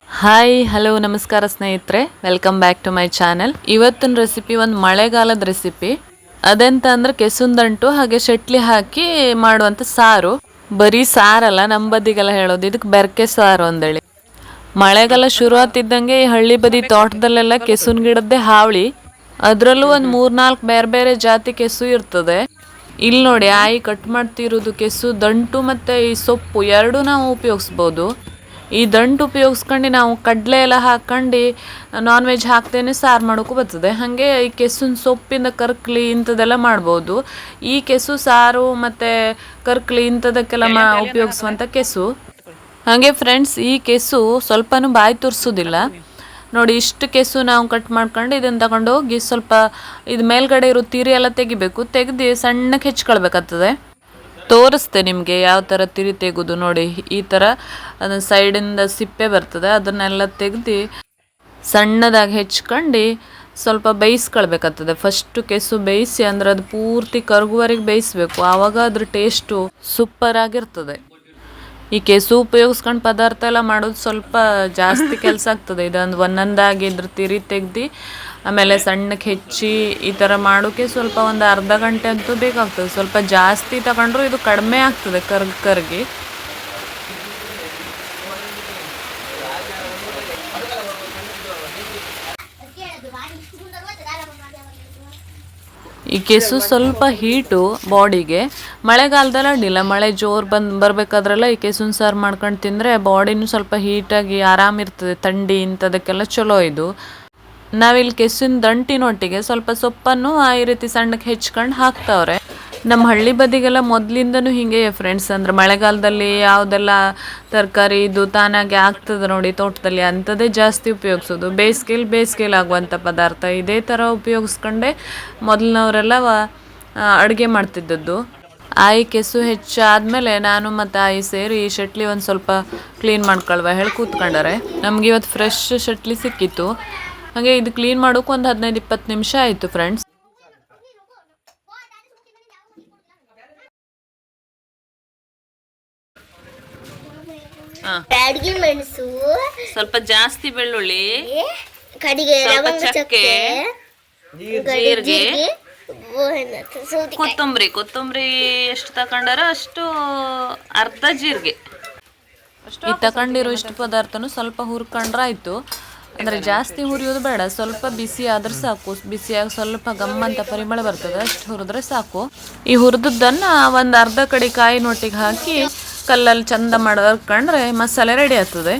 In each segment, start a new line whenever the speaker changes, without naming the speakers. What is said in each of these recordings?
Hi hello ನಮಸ್ಕಾರ ಸ್ನೇಹಿತರೆ, welcome back to my channel. ಇವತ್ತಿನ ರೆಸಿಪಿ ಒಂದು ಮಳೆಗಾಲದ ರೆಸಿಪಿ. ಅದೆಂತ ಅಂದ್ರೆ ಕೆಸುಂದಂಟು ಹಾಗೆ ಶೆಟ್ಲಿ ಹಾಕಿ ಮಾಡುವಂಥ ಸಾರು. ಬರೀ ಸಾರಲ್ಲ, ನಮ್ಮ ಬದಿಗೆಲ್ಲ ಹೇಳೋದು ಇದಕ್ಕೆ ಬೆರ್ಕೆ ಸಾರು ಅಂದೇಳಿ. ಮಳೆಗಾಲ ಶುರು ಆಗ್ತಿದ್ದಂಗೆ ಈ ಹಳ್ಳಿ ಬದಿ ತೋಟದಲ್ಲೆಲ್ಲ ಕೆಸುನ್ ಗಿಡದ್ದೇ ಹಾವಳಿ. ಅದರಲ್ಲೂ ಒಂದು 3-4 ಬೇರೆ ಬೇರೆ ಜಾತಿ ಕೆಸು ಇರ್ತದೆ. ಇಲ್ಲಿ ನೋಡಿ ಆಯಿ ಕಟ್ ಮಾಡ್ತಿರೋದು ಕೆಸು ದಂಟು ಮತ್ತು ಈ ಸೊಪ್ಪು ಎರಡೂ ನಾವು ಉಪಯೋಗಿಸ್ಬೋದು. ಈ ದಂಟು ಉಪಯೋಗಿಸ್ಕೊಂಡು ನಾವು ಕಡಲೆ ಎಲ್ಲ ಹಾಕ್ಕೊಂಡು ನಾನ್ ವೆಜ್ ಹಾಕ್ತೇನೆ ಸಾರು ಮಾಡೋಕ್ಕೂ ಬರ್ತದೆ. ಹಾಗೆ ಈ ಕೆಸುನ ಸೊಪ್ಪಿಂದ ಕರ್ಕಲಿ ಇಂಥದ್ದೆಲ್ಲ ಮಾಡ್ಬೋದು. ಈ ಕೆಸು ಸಾರು ಮತ್ತು ಕರ್ಕಲಿ ಇಂಥದಕ್ಕೆಲ್ಲ ಉಪಯೋಗಿಸುವಂಥ ಕೆಸು. ಹಾಗೆ ಫ್ರೆಂಡ್ಸ್, ಈ ಕೆಸು ಸ್ವಲ್ಪನೂ ಬಾಯಿ ತುರ್ಸೋದಿಲ್ಲ. ನೋಡಿ, ಇಷ್ಟು ಕೆಸು ನಾವು ಕಟ್ ಮಾಡ್ಕೊಂಡು ಇದನ್ನು ತಗೊಂಡು ಹೋಗಿ ಸ್ವಲ್ಪ ಇದು ಮೇಲ್ಗಡೆ ಇರೋ ತಿರಿ ಎಲ್ಲ ತೆಗಿಬೇಕು. ತೆಗೆದು ಸಣ್ಣಕ್ಕೆ ಹೆಚ್ಕೊಳ್ಬೇಕಾಗ್ತದೆ. ತೋರಿಸ್ತೆ ನಿಮಗೆ ಯಾವ ಥರ ತಿರಿ ತೆಗೆದು. ನೋಡಿ, ಈ ಥರ ಅದನ್ನ ಸೈಡಿಂದ ಸಿಪ್ಪೆ ಬರ್ತದೆ, ಅದನ್ನೆಲ್ಲ ತೆಗೆದು ಸಣ್ಣದಾಗಿ ಹೆಚ್ಕೊಂಡು ಸ್ವಲ್ಪ ಬೇಯಿಸ್ಕೊಳ್ಬೇಕಾಗ್ತದೆ. ಫಸ್ಟು ಕೆಸು ಬೇಯಿಸಿ ಅಂದರೆ ಅದು ಪೂರ್ತಿ ಕರಗುವವರೆಗೆ ಬೇಯಿಸ್ಬೇಕು. ಆವಾಗ ಅದ್ರ ಟೇಸ್ಟು ಸೂಪರ್ ಆಗಿರ್ತದೆ. ಈ ಕೆಸು ಉಪಯೋಗಿಸ್ಕೊಂಡು ಪದಾರ್ಥ ಎಲ್ಲ ಮಾಡೋದು ಸ್ವಲ್ಪ ಜಾಸ್ತಿ ಕೆಲಸ ಆಗ್ತದೆ. ಇದೊಂದು ಒಂದೊಂದಾಗಿ ಇದ್ರ ತಿರಿ ತೆಗ್ದು ಆಮೇಲೆ ಸಣ್ಣಕ್ಕೆ ಹೆಚ್ಚಿ ಈ ಥರ ಮಾಡೋಕ್ಕೆ ಸ್ವಲ್ಪ ಒಂದು ಅರ್ಧ ಗಂಟೆ ಅಂತೂ ಬೇಕಾಗ್ತದೆ. ಸ್ವಲ್ಪ ಜಾಸ್ತಿ ತಗೊಂಡ್ರು ಇದು ಕಡಿಮೆ ಆಗ್ತದೆ ಕರ್ಗಿ. ಈ ಕೆಸು ಸ್ವಲ್ಪ ಹೀಟು ಬಾಡಿಗೆ. ಮಳೆಗಾಲದಲ್ಲಿ ಅಡ್ಡಿಲ್ಲ, ಮಳೆ ಜೋರು ಬರಬೇಕಾದ್ರೆಲ್ಲ ಈ ಕೆಸುನ ಸಾರು ಮಾಡ್ಕೊಂಡು ತಿಂದರೆ ಬಾಡಿನೂ ಸ್ವಲ್ಪ ಹೀಟಾಗಿ ಆರಾಮಿರ್ತದೆ. ಥಂಡಿ ಇಂಥದಕ್ಕೆಲ್ಲ ಚಲೋ ಇದು. ನಾವಿಲ್ಲಿ ಕೆಸುವಿನ ದಂಟಿನೊಟ್ಟಿಗೆ ಸ್ವಲ್ಪ ಸೊಪ್ಪನ್ನು ಈ ರೀತಿ ಸಣ್ಣಕ್ಕೆ ಹೆಚ್ಕೊಂಡು ಹಾಕ್ತಾವ್ರೆ. ನಮ್ಮ ಹಳ್ಳಿ ಬದಿಗೆಲ್ಲ ಮೊದಲಿಂದನೂ ಹಿಂಗೆ ಫ್ರೆಂಡ್ಸ್. ಅಂದರೆ ಮಳೆಗಾಲದಲ್ಲಿ ಯಾವುದೆಲ್ಲ ತರಕಾರಿ ಇದು ತಾನಾಗೆ ಆಗ್ತದೆ ನೋಡಿ ತೋಟದಲ್ಲಿ, ಅಂಥದ್ದೇ ಜಾಸ್ತಿ ಉಪಯೋಗಿಸೋದು. ಬೇಸಿಗೆಲಿ ಆಗುವಂಥ ಪದಾರ್ಥ ಇದೇ ಥರ ಉಪಯೋಗಿಸ್ಕೊಂಡೆ ಮೊದಲಿನವರೆಲ್ಲ ಅಡುಗೆ ಮಾಡ್ತಿದ್ದದ್ದು. ಆಯಿ ಕೆಸು ಹೆಚ್ಚಾದ್ಮೇಲೆ ನಾನು ಮತ್ತು ಆಯಿ ಸೇರಿ ಈ ಶೆಟ್ಲಿ ಒಂದು ಸ್ವಲ್ಪ ಕ್ಲೀನ್ ಮಾಡ್ಕೊಳ್ವ ಹೇಳಿ ಕೂತ್ಕೊಂಡಾರೆ. ನಮ್ಗೆ ಇವತ್ತು ಫ್ರೆಶ್ ಶೆಟ್ಲಿ ಸಿಕ್ಕಿತ್ತು. ಹಾಗೆ ಇದು ಕ್ಲೀನ್ ಮಾಡೋಕೆ ಒಂದು 15-20 ನಿಮಿಷ ಆಯಿತು ಫ್ರೆಂಡ್ಸ್.
ಬ್ಯಾಡಗಿ ಮೆಣಸು,
ಸ್ವಲ್ಪ ಜಾಸ್ತಿ ಬೆಳ್ಳುಳ್ಳಿ,
ಕಡಿಗೆ
ಚಕ್ಕೆ, ಜೀರಿಗೆ, ಕೊತ್ತಂಬರಿ ಎಷ್ಟು ತಕೊಂಡಾರ ಅಷ್ಟು ಅರ್ಧ ಜೀರಿಗೆ. ಈ ತಕೊಂಡಿರೋ ಇಷ್ಟು ಪದಾರ್ಥನೂ ಸ್ವಲ್ಪ ಹುರ್ಕೊಂಡ್ರೆ ಆಯಿತು. ಅಂದರೆ ಜಾಸ್ತಿ ಹುರಿಯೋದು ಬೇಡ, ಸ್ವಲ್ಪ ಬಿಸಿ ಆದ್ರೆ ಸಾಕು. ಬಿಸಿಯಾಗಿ ಸ್ವಲ್ಪ ಗಮ್ಮಂತ ಪರಿಮಳ ಬರ್ತದೆ, ಅಷ್ಟು ಹುರಿದ್ರೆ ಸಾಕು. ಈ ಹುರಿದದ್ದನ್ನು ಒಂದು ಅರ್ಧ ಕಡೆ ಕಾಯಿನೊಟ್ಟಿಗೆ ಹಾಕಿ ಕಲ್ಲಲ್ಲಿ ಚಂದ ಮಾಡ್ಕೊಂಡ್ರೆ ಮಸಾಲೆ ರೆಡಿ ಆಗ್ತದೆ.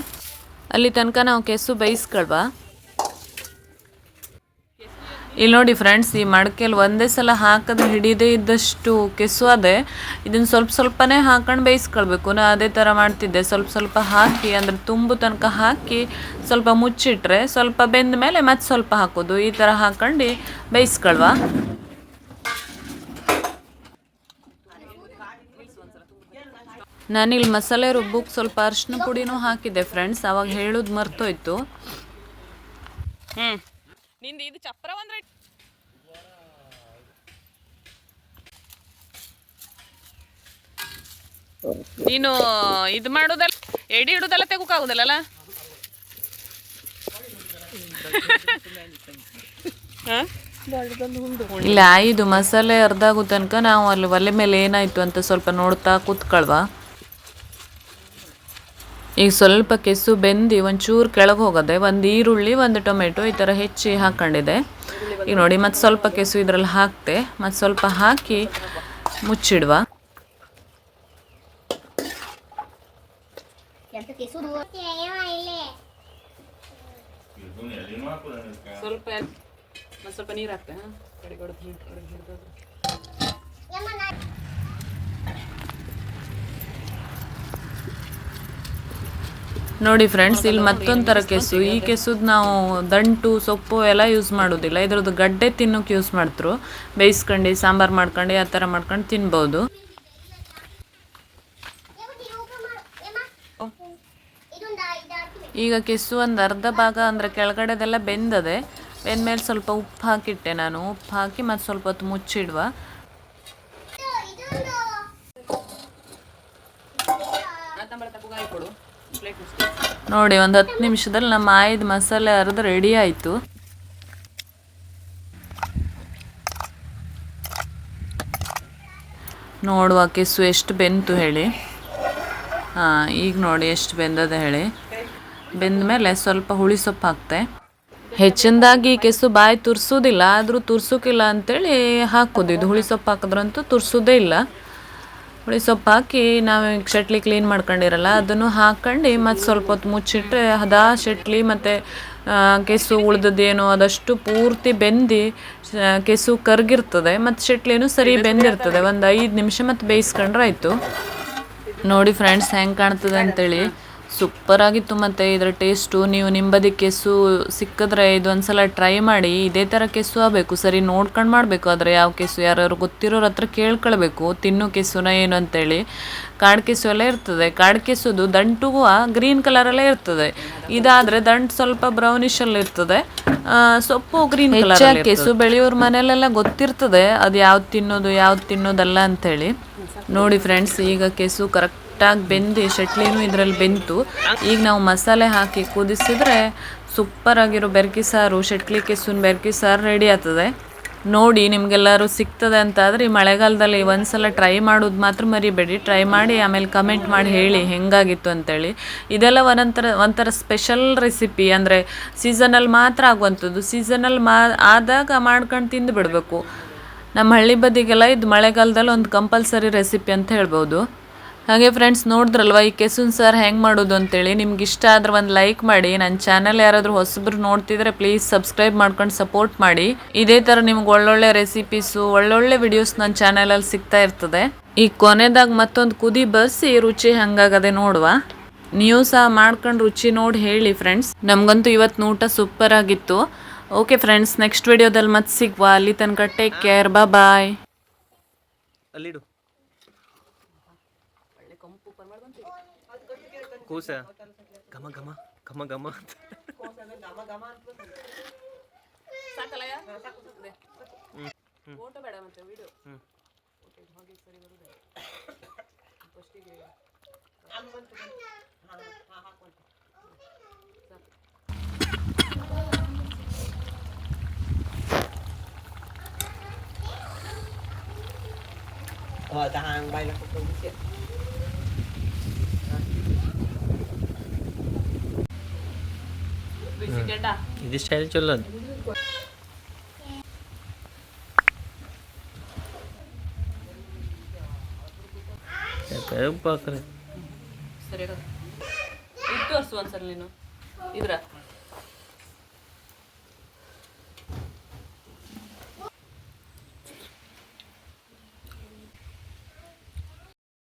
ಅಲ್ಲಿ ತನಕ ನಾವು ಕೆಸು ಬೇಯಿಸ್ಕೊಳ್ವ. ಇಲ್ಲಿ ನೋಡಿ ಫ್ರೆಂಡ್ಸ್, ಈ ಮಡಕೆಯಲ್ಲಿ ಒಂದೇ ಸಲ ಹಾಕಿದ್ರೆ ಹಿಡಿದೇ ಇದ್ದಷ್ಟು ಕೆಸು ಅದೇ. ಇದನ್ನು ಸ್ವಲ್ಪ ಸ್ವಲ್ಪನೇ ಹಾಕೊಂಡು ಬೇಯಿಸ್ಕೊಳ್ಬೇಕು. ನಾ ಅದೇ ಥರ ಮಾಡ್ತಿದ್ದೆ. ಸ್ವಲ್ಪ ಸ್ವಲ್ಪ ಹಾಕಿ ಅಂದರೆ ತುಂಬು ತನಕ ಹಾಕಿ ಸ್ವಲ್ಪ ಮುಚ್ಚಿಟ್ರೆ ಸ್ವಲ್ಪ ಬೆಂದ ಮೇಲೆ ಮತ್ತೆ ಸ್ವಲ್ಪ ಹಾಕೋದು. ಈ ಥರ ಹಾಕೊಂಡು ಬೇಯಿಸ್ಕೊಳ್ವ. ನಾನಿಲ್ಲಿ ಮಸಾಲೆ ರುಬ್ಬಕ್ಕೆ ಸ್ವಲ್ಪ ಅರಿಶಿನ ಪುಡಿನೂ ಹಾಕಿದ್ದೆ ಫ್ರೆಂಡ್ಸ್, ಅವಾಗ ಹೇಳೋದು ಮರ್ತೋಯ್ತು.
ಇದು ಚಪ್ರ ಅಂದ್ರೆ ನೀನು ಇದು ಮಾಡೋದಲ್ಲ, ಎಡಿ ಇಡುದಲ್ಲ ತೆಗೋಕ್ಕಾಗುದಿಲ್ಲಲ್ಲ.
ಇಲ್ಲ, ಇದು ಮಸಾಲೆ ಅರ್ಧಾಗೋ ತನಕ ನಾವು ಅಲ್ಲಿ ಒಲೆ ಮೇಲೆ ಏನಾಯ್ತು ಅಂತ ಸ್ವಲ್ಪ ನೋಡ್ತಾ ಕೂತ್ಕೊಳ್ವ. ಈಗ ಸ್ವಲ್ಪ ಕೆಸು ಬೆಂದು ಒಂಚೂರು ಕೆಳಗೆ ಹೋಗದೆ ಒಂದು ಈರುಳ್ಳಿ, ಒಂದು ಟೊಮೆಟೊ ಈ ಥರ ಹೆಚ್ಚಿ ಹಾಕ್ಕೊಂಡಿದೆ. ಈಗ ನೋಡಿ, ಮತ್ತು ಸ್ವಲ್ಪ ಕೆಸು ಇದರಲ್ಲಿ ಹಾಕ್ತೆ, ಮತ್ತು ಸ್ವಲ್ಪ ಹಾಕಿ ಮುಚ್ಚಿಡುವ.
ಸ್ವಲ್ಪ ನೀರು ಹಾಕ್ತೆ.
ನೋಡಿ ಫ್ರೆಂಡ್ಸ್, ಇಲ್ಲಿ ಮತ್ತೊಂದು ಥರ ಕೆಸು. ಈ ಕೆಸುದು ನಾವು ದಂಟು ಸೊಪ್ಪು ಎಲ್ಲ ಯೂಸ್ ಮಾಡೋದಿಲ್ಲ. ಇದ್ರದ್ದು ಗಡ್ಡೆ ತಿನ್ನೋಕೆ ಯೂಸ್ ಮಾಡ್ತರು. ಬೇಯಿಸ್ಕೊಂಡು ಸಾಂಬಾರು ಮಾಡ್ಕೊಂಡು ಆ ಥರ ಮಾಡ್ಕೊಂಡು ತಿನ್ಬೋದು. ಈಗ ಕೆಸು ಒಂದು ಅರ್ಧ ಭಾಗ ಅಂದರೆ ಕೆಳಗಡೆದೆಲ್ಲ ಬೆಂದದೆ. ಬೆಂದ್ಮೇಲೆ ಸ್ವಲ್ಪ ಉಪ್ಪು ಹಾಕಿಟ್ಟೆ ನಾನು. ಉಪ್ಪು ಹಾಕಿ ಮತ್ತು ಸ್ವಲ್ಪ ಹೊತ್ತು ಮುಚ್ಚಿಡುವ. ನೋಡಿ, ಒಂದು 10 ನಿಮಿಷದಲ್ಲಿ ನಮ್ಮ ಆಯ್ದ ಮಸಾಲೆ ಅರ್ಧ ರೆಡಿ ಆಯಿತು. ನೋಡುವ ಕೆಸು ಎಷ್ಟು ಬೆಂತು ಹೇಳಿ. ಹಾಂ, ಈಗ ನೋಡಿ ಎಷ್ಟು ಬೆಂದದ ಹೇಳಿ. ಬೆಂದ ಮೇಲೆ ಸ್ವಲ್ಪ ಹುಳಿ ಸೊಪ್ಪು ಹಾಕ್ತೆ. ಹೆಚ್ಚಿನದಾಗಿ ಕೆಸು ಬಾಯಿ ತುರ್ಸೋದಿಲ್ಲ, ಆದರೂ ತುರ್ಸೋಕ್ಕಿಲ್ಲ ಅಂಥೇಳಿ ಹಾಕೋದು. ಇದು ಹುಳಿ ಸೊಪ್ಪು ಹಾಕಿದ್ರಂತೂ ತುರ್ಸೋದೇ ಇಲ್ಲ. ಹುಳಿ ಸೊಪ್ಪು ಹಾಕಿ ನಾವು ಶಟ್ಲಿ ಕ್ಲೀನ್ ಮಾಡ್ಕೊಂಡಿರಲ್ಲ ಅದನ್ನು ಹಾಕ್ಕೊಂಡು ಮತ್ತು ಸ್ವಲ್ಪ ಹೊತ್ತು ಮುಚ್ಚಿಟ್ರೆ ಹದ ಶಟ್ಲಿ ಮತ್ತು ಕೆಸು ಉಳ್ದದ್ದೇನೋ ಅದಷ್ಟು ಪೂರ್ತಿ ಬೆಂದು ಕೆಸು ಕರ್ಗಿರ್ತದೆ ಮತ್ತು ಶಟ್ಲಿನೂ ಸರಿ ಬೆಂದಿರ್ತದೆ. ಒಂದು 5 ನಿಮಿಷ ಮತ್ತು ಬೇಯಿಸ್ಕೊಂಡ್ರೆ ಆಯಿತು. ನೋಡಿ ಫ್ರೆಂಡ್ಸ್ ಹೆಂಗೆ ಕಾಣ್ತದೆ ಅಂತೇಳಿ. ಸೂಪರಾಗಿತ್ತು. ಮತ್ತು ಇದರ ಟೇಸ್ಟು ನೀವು ನಿಂಬದಿ ಕೆಸು ಸಿಕ್ಕಿದ್ರೆ ಇದೊಂದ್ಸಲ ಟ್ರೈ ಮಾಡಿ. ಇದೇ ಥರ ಕೆಸು ಆಗಬೇಕು, ಸರಿ ನೋಡ್ಕೊಂಡು ಮಾಡಬೇಕು. ಆದರೆ ಯಾವ ಕೆಸು ಯಾರು ಗೊತ್ತಿರೋರ ಹತ್ರ ಕೇಳ್ಕೊಳ್ಬೇಕು ತಿನ್ನೋ ಕೆಸುನ ಏನು ಅಂತೇಳಿ. ಕಾಡು ಕೆಸು ಎಲ್ಲ ಇರ್ತದೆ. ಕಾಡು ಕೆಸುದು ದಂಟು ಗ್ರೀನ್ ಕಲರಲ್ಲೇ ಇರ್ತದೆ. ಇದಾದರೆ ದಂಟು ಸ್ವಲ್ಪ ಬ್ರೌನಿಷಲ್ಲಿ ಇರ್ತದೆ, ಸೊಪ್ಪು ಗ್ರೀನ್ ಕಲರ್. ಕೆಸು ಬೆಳೆಯೋರ ಮನೆಯಲ್ಲೆಲ್ಲ ಗೊತ್ತಿರ್ತದೆ ಅದು ಯಾವ್ದು ತಿನ್ನೋದಲ್ಲ ಅಂಥೇಳಿ. ನೋಡಿ ಫ್ರೆಂಡ್ಸ್, ಈಗ ಕೆಸು ಕರೆಕ್ಟಾಗಿ ಬೆಂದು ಶಟ್ಲಿನೂ ಇದರಲ್ಲಿ ಬೆಂತು. ಈಗ ನಾವು ಮಸಾಲೆ ಹಾಕಿ ಕುದಿಸಿದ್ರೆ ಸೂಪರಾಗಿರೋ ಬೆರ್ಕಿ ಸಾರು, ಶಟ್ಲಿ ಕೆಸುನ ಬೆರ್ಕಿ ಸಾರು ರೆಡಿ ಆಗ್ತದೆ. ನೋಡಿ, ನಿಮಗೆಲ್ಲರೂ ಸಿಗ್ತದೆ ಅಂತಾದರೆ ಈ ಮಳೆಗಾಲದಲ್ಲಿ ಒಂದ್ಸಲ ಟ್ರೈ ಮಾಡೋದು ಮಾತ್ರ ಮರಿಬೇಡಿ. ಟ್ರೈ ಮಾಡಿ ಆಮೇಲೆ ಕಮೆಂಟ್ ಮಾಡಿ ಹೇಳಿ ಹೆಂಗಾಗಿತ್ತು ಅಂತೇಳಿ. ಇದೆಲ್ಲ ಒಂಥರ ಸ್ಪೆಷಲ್ ರೆಸಿಪಿ, ಅಂದರೆ ಸೀಸನಲ್ಲಿ ಮಾತ್ರ ಆಗುವಂಥದ್ದು. ಸೀಸನಲ್ಲಿ ಆದಾಗ ಮಾಡ್ಕೊಂಡು ತಿಂದು ಬಿಡಬೇಕು. ನಮ್ಮ ಹಳ್ಳಿ ಬದಿಗೆಲ್ಲ ಇದು ಮಳೆಗಾಲದಲ್ಲಿ ಒಂದು ಕಂಪಲ್ಸರಿ ರೆಸಿಪಿ ಅಂತ ಹೇಳ್ಬೋದು. ಹಾಗೆ ಫ್ರೆಂಡ್ಸ್, ನೋಡಿದ್ರಲ್ವ ಈ ಕೆಸುನ್ ಸಾರು ಹೆಂಗೆ ಮಾಡೋದು ಅಂತೇಳಿ. ನಿಮ್ಗೆ ಇಷ್ಟ ಆದ್ರೆ ಒಂದು ಲೈಕ್ ಮಾಡಿ. ನನ್ನ ಚಾನಲ್ ಯಾರಾದರೂ ಹೊಸಬ್ರು ನೋಡ್ತಿದ್ರೆ ಪ್ಲೀಸ್ ಸಬ್ಸ್ಕ್ರೈಬ್ ಮಾಡ್ಕೊಂಡು ಸಪೋರ್ಟ್ ಮಾಡಿ. ಇದೇ ಥರ ನಿಮ್ಗೆ ಒಳ್ಳೊಳ್ಳೆ ರೆಸಿಪೀಸು, ಒಳ್ಳೊಳ್ಳೆ ವಿಡಿಯೋಸ್ ನನ್ನ ಚಾನಲಲ್ಲಿ ಸಿಗ್ತಾ ಇರ್ತದೆ. ಈಗ ಕೊನೆದಾಗ ಮತ್ತೊಂದು ಕುದಿ ಬರ್ಸಿ ರುಚಿ ಹಂಗಾಗದೆ ನೋಡುವ. ನೀವು ಸಹ ಮಾಡ್ಕೊಂಡು ರುಚಿ ನೋಡಿ ಹೇಳಿ ಫ್ರೆಂಡ್ಸ್. ನಮಗಂತೂ ಇವತ್ತು ಊಟ ಸೂಪರ್ ಆಗಿತ್ತು. ಓಕೆ ಫ್ರೆಂಡ್ಸ್, ನೆಕ್ಸ್ಟ್ ವಿಡಿಯೋದಲ್ಲಿ ಮತ್ತೆ ಸಿಗುವ. ಅಲ್ಲಿ ತನಕ ಟೇಕ್ ಕೇರ್, ಬಾಯ್.
ಕೂಸ ಘಮ ಘಮ ಘಮ ಘಮ ಅಂತ ta hàng bay là không biết chuyện. ಇದು ಸ್ಟೈಲ್ ಚಲೋ ಅದು.
ಸರಿ, ಇದು ತೋರಿಸು ಒಂದ್ಸಲ ನೀನು ಇದ್ರ